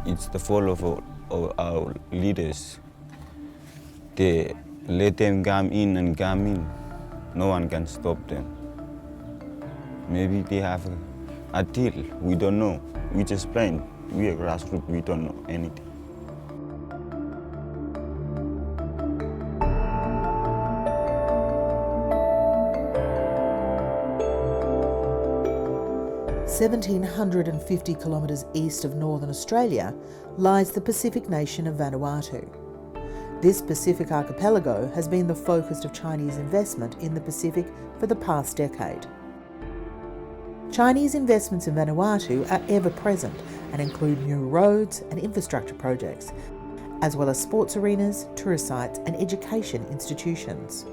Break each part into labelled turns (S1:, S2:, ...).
S1: it's the fault of our leaders. They let them come in. No one can stop them. Maybe they have a deal. We don't know. We just blind. We are grassroots. We don't know anything.
S2: (1,750 kilometres east of northern Australia lies the Pacific nation of Vanuatu. This Pacific archipelago has been the focus of Chinese investment in the Pacific for the past decade. Chinese investments in Vanuatu are ever present and include new roads and infrastructure projects, as well as sports arenas, tourist sites and education institutions.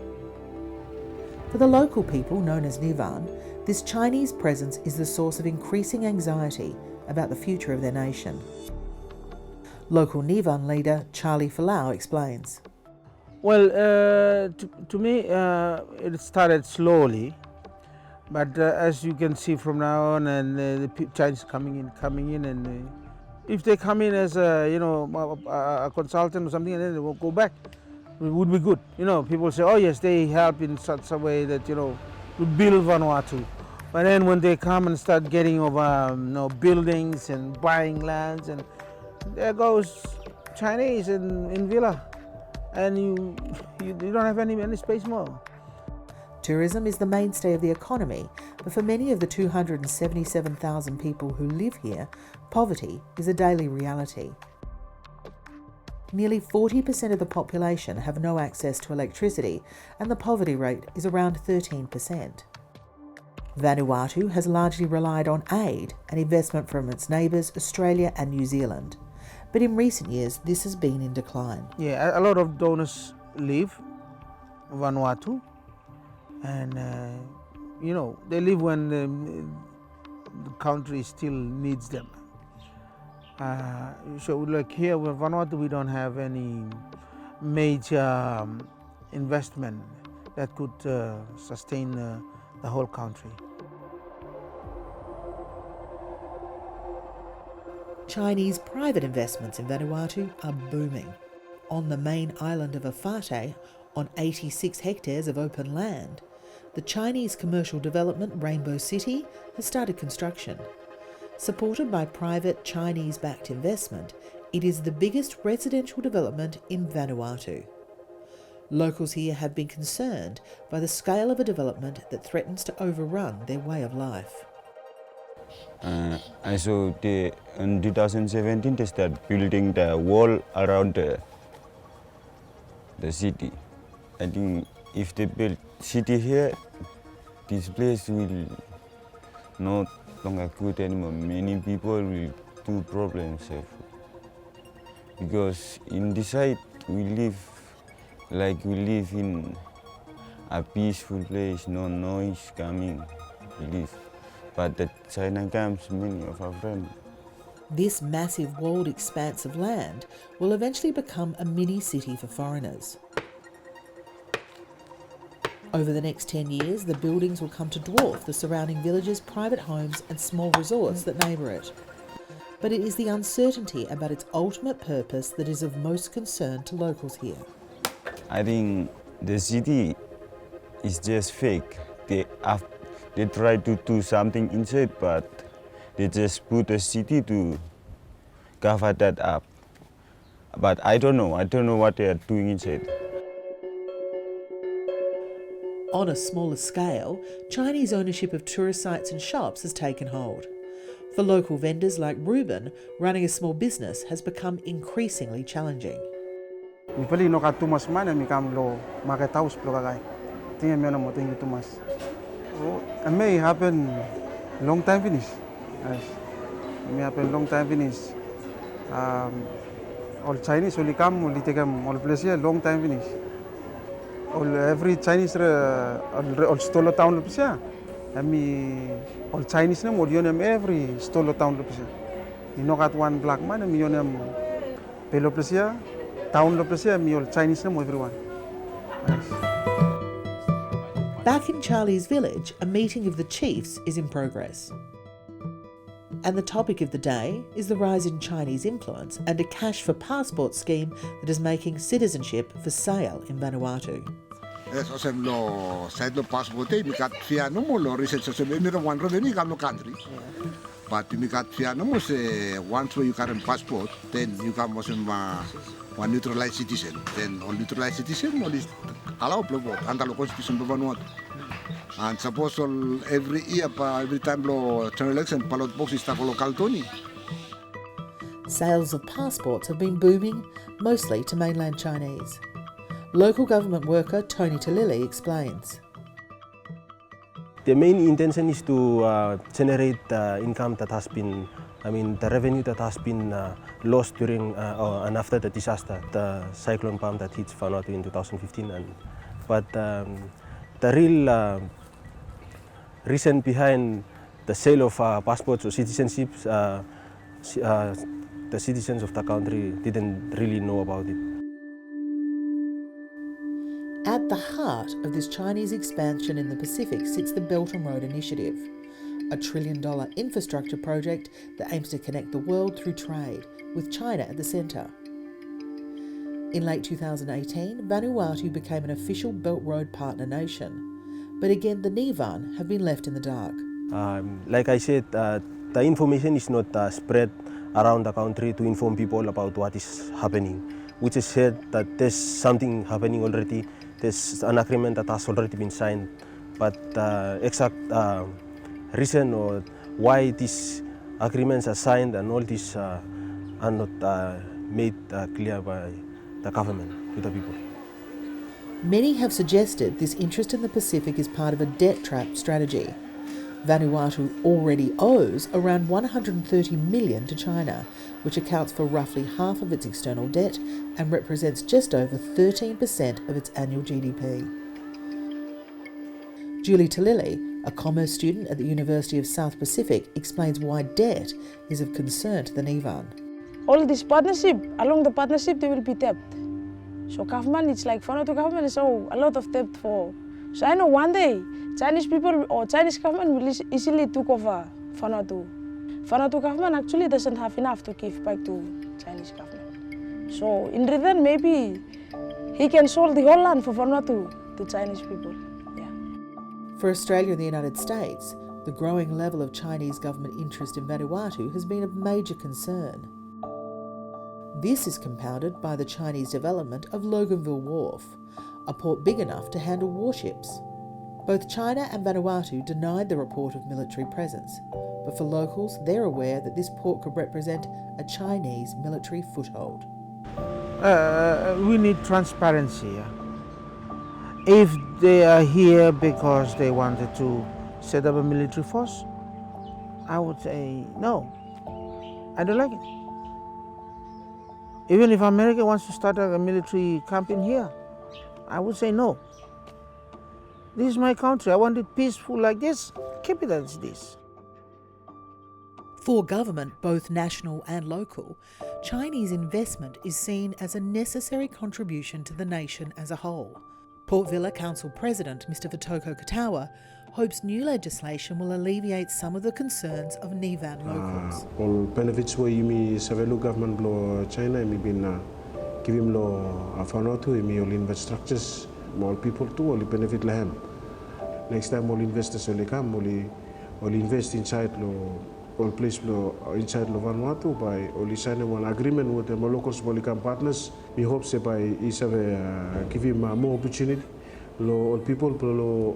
S2: For the local people known as Nivan, this Chinese presence is the source of increasing anxiety about the future of their nation. Local Nivan leader Charlie Falau explains.
S3: Well, to me, it started slowly, but as you can see from now on, and the Chinese coming in, and if they come in as a consultant or something, and then they will go back, it would be good. People say, oh yes, they help in such a way that to build Vanuatu. But then when they come and start getting over buildings and buying lands, and there goes Chinese in Vila, and you don't have any space more.
S2: Tourism is the mainstay of the economy, but for many of the 277,000 people who live here, poverty is a daily reality. Nearly 40% of the population have no access to electricity, and the poverty rate is around 13%. Vanuatu has largely relied on aid and investment from its neighbours Australia and New Zealand. But in recent years, this has been in decline.
S3: Yeah, a lot of donors leave Vanuatu, and they leave when the country still needs them. So like here with Vanuatu, we don't have any major investment that could sustain the whole country.
S2: Chinese private investments in Vanuatu are booming. On the main island of Awhate, on 86 hectares of open land, the Chinese commercial development Rainbow City has started construction. Supported by private Chinese-backed investment, it is the biggest residential development in Vanuatu. Locals here have been concerned by the scale of a development that threatens to overrun their way of life.
S1: I saw in 2017 they start building the wall around the city. I think if they build city here, this place will not longer good anymore. Many people will do problems because in this side we live in a peaceful place, no noise coming. We live. But the China comes, many of our friends.
S2: This massive walled expanse of land will eventually become a mini-city for foreigners. Over the next 10 years, the buildings will come to dwarf the surrounding villages, private homes and small resorts that neighbour it. But it is the uncertainty about its ultimate purpose that is of most concern to locals here.
S1: I think the city is just fake. They try to do something inside, but they just put a city to cover that up. But I don't know what they are doing inside.
S2: On a smaller scale, Chinese ownership of tourist sites and shops has taken hold. For local vendors like Ruben, running a small business has become increasingly challenging.
S4: It may happen long time finish. Yes. It may happen long time finish. All Chinese only come, only take them all place here, long time finish. Every Chinese all stolo town place here. All Chinese name, all them every stolo town place here. You know got one black man, me on them pelo place here, town place here, me all Chinese name everyone. Yes.
S2: Back in Charlie's village, a meeting of the chiefs is in progress. And the topic of the day is the rise in Chinese influence and a cash for passport scheme that is making citizenship for sale in Vanuatu.
S5: Yes, osem lo side lo passport mi kat fia no mo lo research so mi no one revenue kam no country. But mi kat fia no mo se once you current passport, then you come osem one neutralized citizen. Then on neutralized citizen all is allow to vote under the constitution of Vanuatu. And suppose all every year every time lo turn election ballot box is tako local toni.
S2: Sales of passports have been booming, mostly to mainland Chinese. Local government worker Tony Talili explains.
S6: The main intention is to generate income that has been, the revenue that has been lost during and after the disaster, the cyclone bomb that hit Vanuatu in 2015. But the real reason behind the sale of passports or citizenships, the citizens of the country didn't really know about it.
S2: At the heart of this Chinese expansion in the Pacific sits the Belt and Road Initiative, a $1 trillion infrastructure project that aims to connect the world through trade, with China at the centre. In late 2018, Vanuatu became an official Belt Road partner nation, but again the Nivan have been left in the dark.
S6: Like I said, the information is not spread around the country to inform people about what is happening, which is said that there's something happening already. There's an agreement that has already been signed, but the exact reason or why these agreements are signed and all this are not made clear by the government to the people.
S2: Many have suggested this interest in the Pacific is part of a debt trap strategy. Vanuatu already owes around $130 million to China, which accounts for roughly half of its external debt and represents just over 13% of its annual GDP. Julie Talili, a commerce student at the University of South Pacific, explains why debt is of concern to the Nivan.
S7: All this partnership, along the partnership there will be debt. So government, it's like Vanuatu government is a lot of debt for. So I know one day Chinese people or Chinese government will easily take over Vanuatu. Vanuatu government actually doesn't have enough to give back to Chinese government. So in return, maybe he can sold the whole land for Vanuatu to Chinese people. Yeah.
S2: For Australia and the United States, the growing level of Chinese government interest in Vanuatu has been of major concern. This is compounded by the Chinese development of Loganville Wharf, a port big enough to handle warships. Both China and Vanuatu denied the report of military presence, but for locals, they're aware that this port could represent a Chinese military foothold.
S3: We need transparency. If they are here because they wanted to set up a military force, I would say no. I don't like it. Even if America wants to start a military camp in here, I would say no. This is my country. I want it peaceful like this. Keep it as this.
S2: For government, both national and local, Chinese investment is seen as a necessary contribution to the nation as a whole. Port Vila Council President Mr. Vitoko Katawa hopes new legislation will alleviate some of the concerns of Nivan locals.
S8: All benefits where you may savelu government blow China, me been give him law Vanuatu, me all infrastructures, all people too, all benefit lahem. Next time all investors will come, all invest inside all place inside Vanuatu by all signing one agreement with the locals, Polycam partners. We hope say by is give him more opportunity. All people,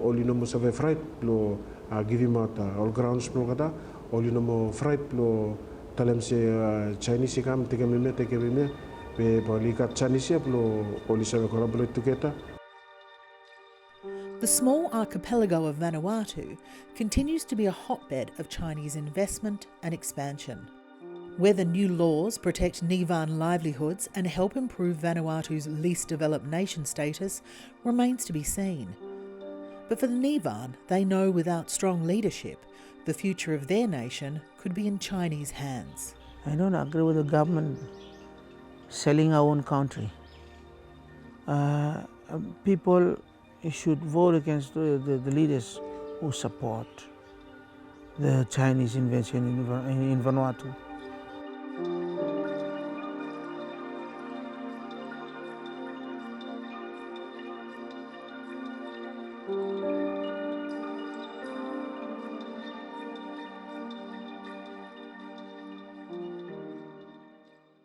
S8: all you know, must have a fright. Give him out all grounds, all you know, more fright. Tell them say Chinese come, take him in, be Polycat Chinese, all is have collaborate together.
S2: The small archipelago of Vanuatu continues to be a hotbed of Chinese investment and expansion. Whether new laws protect Nivan livelihoods and help improve Vanuatu's least developed nation status remains to be seen. But for the Nivan, they know without strong leadership, the future of their nation could be in Chinese hands.
S3: I don't agree with the government selling our own country. People should vote against the leaders who support the Chinese invention in Vanuatu.